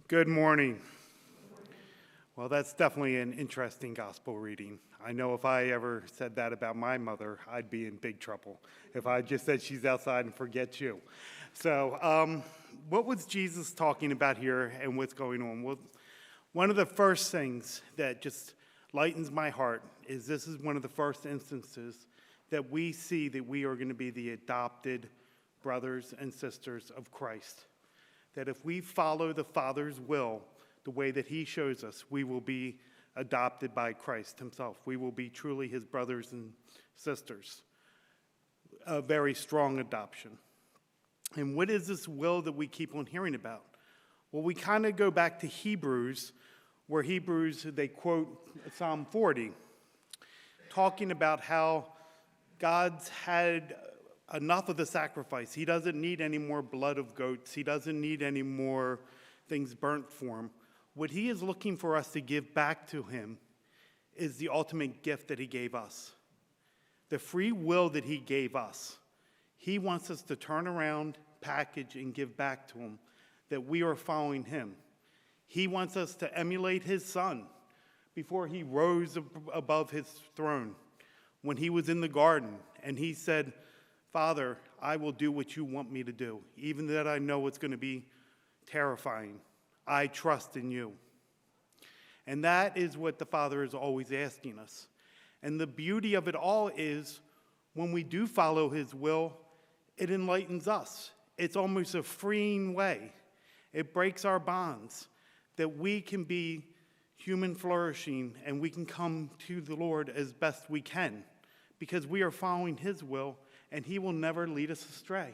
Good morning. Well, that's definitely an interesting gospel reading. I know if I ever said that about my mother, I'd be in big trouble. If I just said she's outside and forget you. So what was Jesus talking about here and what's going on? Well, one of the first things that just lightens my heart is this is one of the first instances that we see that we are going to be the adopted brothers and sisters of Christ. That if we follow the Father's will, the way that he shows us, we will be adopted by Christ himself. We will be truly his brothers and sisters. A very strong adoption. And what is this will that we keep on hearing about? Well, we kind of go back to Hebrews, where they quote Psalm 40, talking about how God's had enough of the sacrifice. He doesn't need any more blood of goats. He doesn't need any more things burnt for him. What he is looking for us to give back to him is the ultimate gift that he gave us. The free will that he gave us. He wants us to turn around, package, and give back to him, that we are following him. He wants us to emulate his son before he rose above his throne, when he was in the garden, and he said, Father, I will do what you want me to do, even that I know it's going to be terrifying. I trust in you. And that is what the Father is always asking us. And the beauty of it all is when we do follow his will, it enlightens us. It's almost a freeing way. It breaks our bonds, that we can be human flourishing and we can come to the Lord as best we can because we are following his will and he will never lead us astray.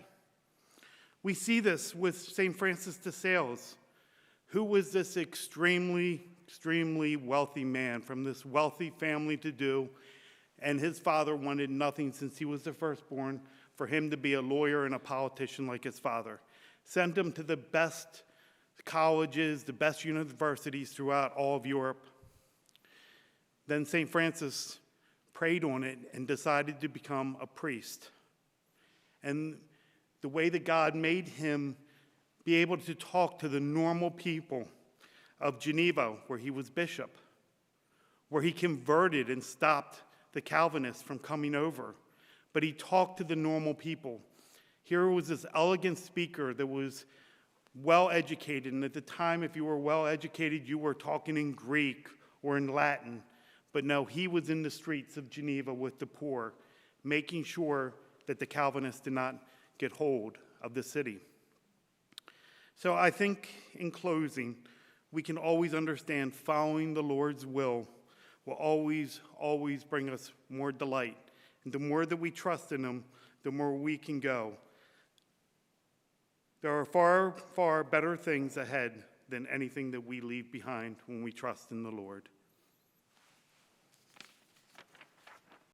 We see this with St. Francis de Sales, who was this extremely wealthy man from this wealthy family to do, and his father wanted nothing since he was the firstborn for him to be a lawyer and a politician like his father. Sent him to the best colleges, the best universities throughout all of Europe. Then St. Francis prayed on it and decided to become a priest. And the way that God made him be able to talk to the normal people of Geneva, where he was bishop, where he converted and stopped the Calvinists from coming over. But he talked to the normal people. Here was this elegant speaker that was well-educated, and at the time, if you were well-educated, you were talking in Greek or in Latin. But no, he was in the streets of Geneva with the poor, making sure that the Calvinists did not get hold of the city. So I think, in closing, we can always understand following the Lord's will always bring us more delight. And the more that we trust in him, the more we can go. There are far, far better things ahead than anything that we leave behind when we trust in the Lord.